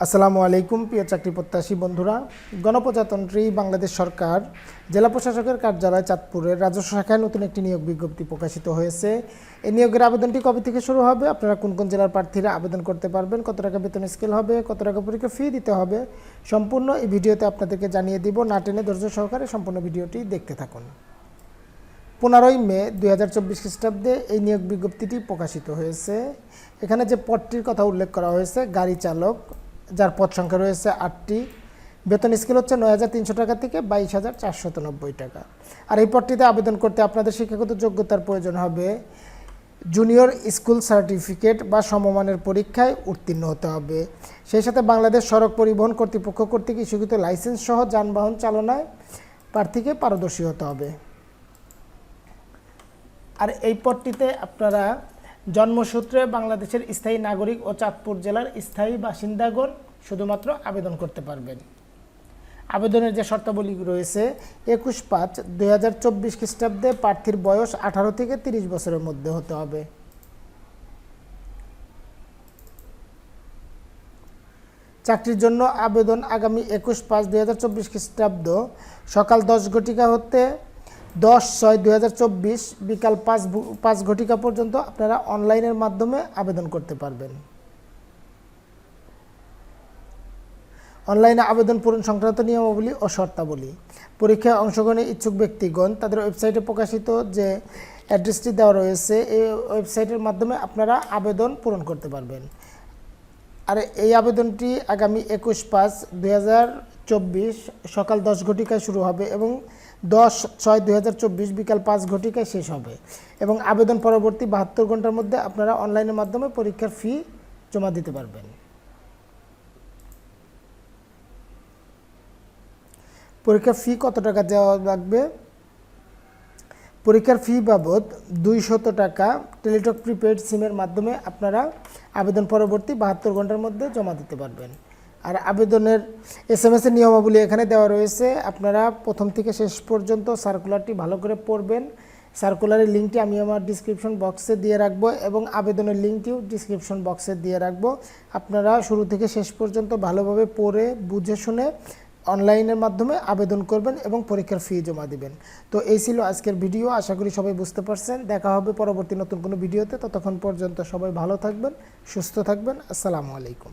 আসসালামু আলাইকুম প্রিয় চাকরি প্রত্যাশী বন্ধুরা। গণপ্রজাতন্ত্রী বাংলাদেশ সরকার জেলা প্রশাসকের কার্যালয় চাঁদপুরের রাজস্ব শাখায় নতুন একটি নিয়োগ বিজ্ঞপ্তি প্রকাশিত হয়েছে। এই নিয়োগের আবেদনটি কবে থেকে শুরু হবে, আপনারা কোন কোন জেলার প্রার্থীরা আবেদন করতে পারবেন, কত টাকা বেতন স্কেল হবে, কত টাকা পরীক্ষা ফি দিতে হবে, সম্পূর্ণ এই ভিডিওতে আপনাদেরকে জানিয়ে দিব। না টেনে ধৈর্য সহকারে সম্পূর্ণ ভিডিওটি দেখতে থাকুন। 15ই মে 2024 খ্রিস্টাব্দে এই নিয়োগ বিজ্ঞপ্তিটি প্রকাশিত হয়েছে। এখানে যে পদটির কথা উল্লেখ করা হয়েছে গাড়ি চালক, যার পদ সংখ্যা রয়েছে 8টি। বেতন স্কেল হচ্ছে 9,300 টাকা থেকে 22,490 টাকা। আর এই পদটিতে আবেদন করতে আপনাদের শিক্ষাগত যোগ্যতার প্রয়োজন হবে জুনিয়র স্কুল সার্টিফিকেট বা সমমানের পরীক্ষায় উত্তীর্ণ হতে হবে। সেই সাথে বাংলাদেশ সড়ক পরিবহন কর্তৃপক্ষ কর্তৃক ইস্যুকৃত লাইসেন্স সহ যানবাহন চালনায় প্রার্থীকে পারদর্শী হতে হবে। আর এই পদটিতে আপনারা জন্মসূত্রে বাংলাদেশের স্থায়ী নাগরিক ও চাঁদপুর জেলার স্থায়ী বাসিন্দাগণ শুধুমাত্র আবেদন করতে পারবেন। আবেদনের যে শর্তাবলী রয়েছে 21/5/2024 খ্রিস্টাব্দে প্রার্থীর বয়স 18 থেকে 30 বছরের মধ্যে হতে হবে। চাকরির জন্য আবেদন আগামী 21/5/2024 খ্রিস্টাব্দ সকাল 10 ঘটিকা হতে 10/6/2024 বিকাল 5 ঘটিকা পর্যন্ত আপনারা অনলাইনের মাধ্যমে আবেদন করতে পারবেন। অনলাইনে আবেদন পূরণ সংক্রান্ত নিয়মাবলী ও শর্তাবলী। পরীক্ষায় অংশগ্রহণে ইচ্ছুক ব্যক্তিগণ তাদের ওয়েবসাইটে প্রকাশিত যে অ্যাড্রেসটি দেওয়া রয়েছে এই ওয়েবসাইটের মাধ্যমে আপনারা আবেদন পূরণ করতে পারবেন। আর এই আবেদনটি আগামী 21/5/2024 সকাল 10 ঘটিকায় শুরু হবে এবং 10/6/2024 বিকাল 5 ঘটিকায় শেষ হবে এবং আবেদন পরবর্তী 72 ঘন্টার মধ্যে আপনারা অনলাইনের মাধ্যমে পরীক্ষার ফি জমা দিতে পারবেন। পরীক্ষার ফি কত টাকা দেওয়া লাগবে? পরীক্ষার ফি বাবদ 200 টাকা টেলিটক প্রিপেড সিমের মাধ্যমে আপনারা আবেদন পরবর্তী 72 ঘন্টার মধ্যে জমা দিতে পারবেন। আর আবেদনের SMS এর নিয়মাবলী এখানে দেওয়া রয়েছে। আপনারা প্রথম থেকে শেষ পর্যন্ত সার্কুলারটি ভালো করে পড়বেন। সার্কুলারের লিঙ্কটি আমি আমার ডিসক্রিপশন বক্সে দিয়ে রাখবো এবং আবেদনের লিঙ্কটিও ডিসক্রিপশন বক্সে দিয়ে রাখবো। আপনারা শুরু থেকে শেষ পর্যন্ত ভালোভাবে পড়ে বুঝে শুনে অনলাইনের মাধ্যমে আবেদন করবেন এবং পরীক্ষার ফি জমা দিবেন। তো এই ছিল আজকের ভিডিও, আশা করি সবাই বুঝতে পারছেন। দেখা হবে পরবর্তী নতুন কোনো ভিডিওতে। ততক্ষণ পর্যন্ত সবাই ভালো থাকবেন, সুস্থ থাকবেন। আসসালামু আলাইকুম।